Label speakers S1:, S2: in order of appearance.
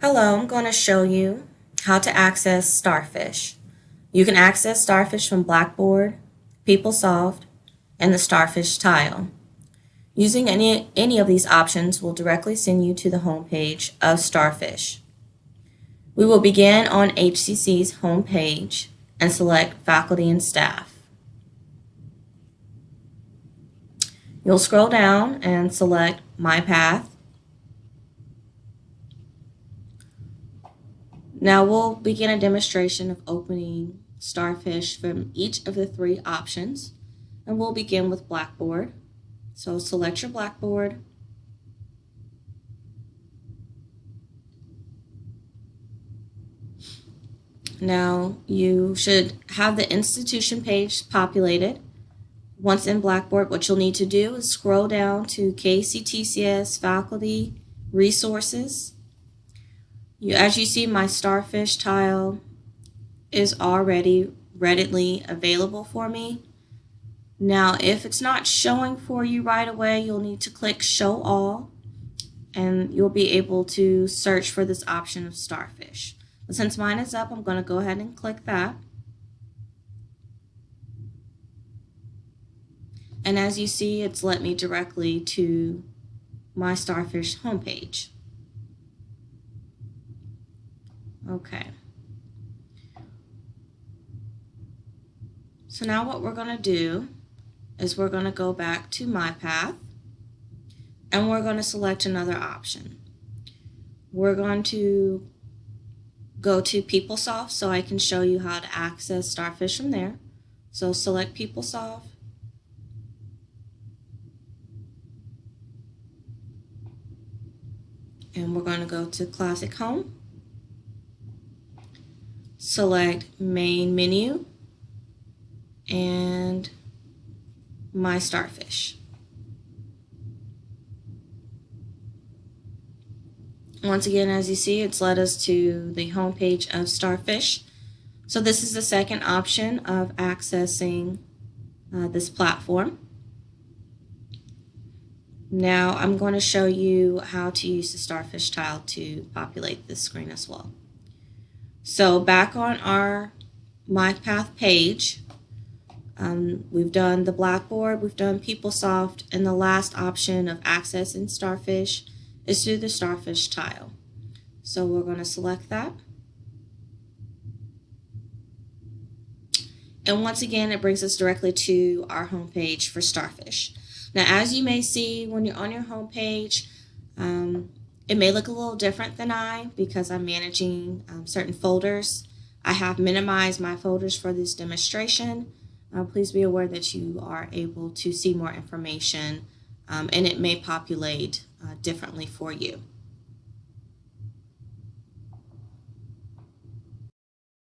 S1: Hello, I'm going to show you how to access Starfish. You can access Starfish from Blackboard, PeopleSoft, and the Starfish tile. Using any of these options will directly send you to the home page of Starfish. We will begin on HCC's home page and select Faculty and Staff. You'll scroll down and select My Path. Now we'll begin a demonstration of opening Starfish from each of the three options, and we'll begin with Blackboard. So select your Blackboard. Now you should have the institution page populated. Once in Blackboard, what you'll need to do is scroll down to KCTCS Faculty Resources. As you see, my Starfish tile is already readily available for me. Now, if it's not showing for you right away, you'll need to click Show All, and you'll be able to search for this option of Starfish. But since mine is up, I'm going to go ahead and click that. And as you see, it's led me directly to my Starfish homepage. Okay. So now what we're going to do is we're going to go back to My Path, and we're going to select another option. We're going to go to PeopleSoft so I can show you how to access Starfish from there. So select PeopleSoft. And we're going to go to Classic Home. Select Main Menu and My Starfish. Once again, as you see, it's led us to the home page of Starfish. So this is the second option of accessing this platform. Now I'm going to show you how to use the Starfish tile to populate this screen as well. So back on our My Path page, we've done the Blackboard, we've done PeopleSoft, and the last option of accessing Starfish is through the Starfish tile. So we're going to select that. And once again, it brings us directly to our home page for Starfish. Now, as you may see when you're on your home page, it may look a little different than because I'm managing certain folders. I have minimized my folders for this demonstration. Please be aware that you are able to see more information and it may populate differently for you.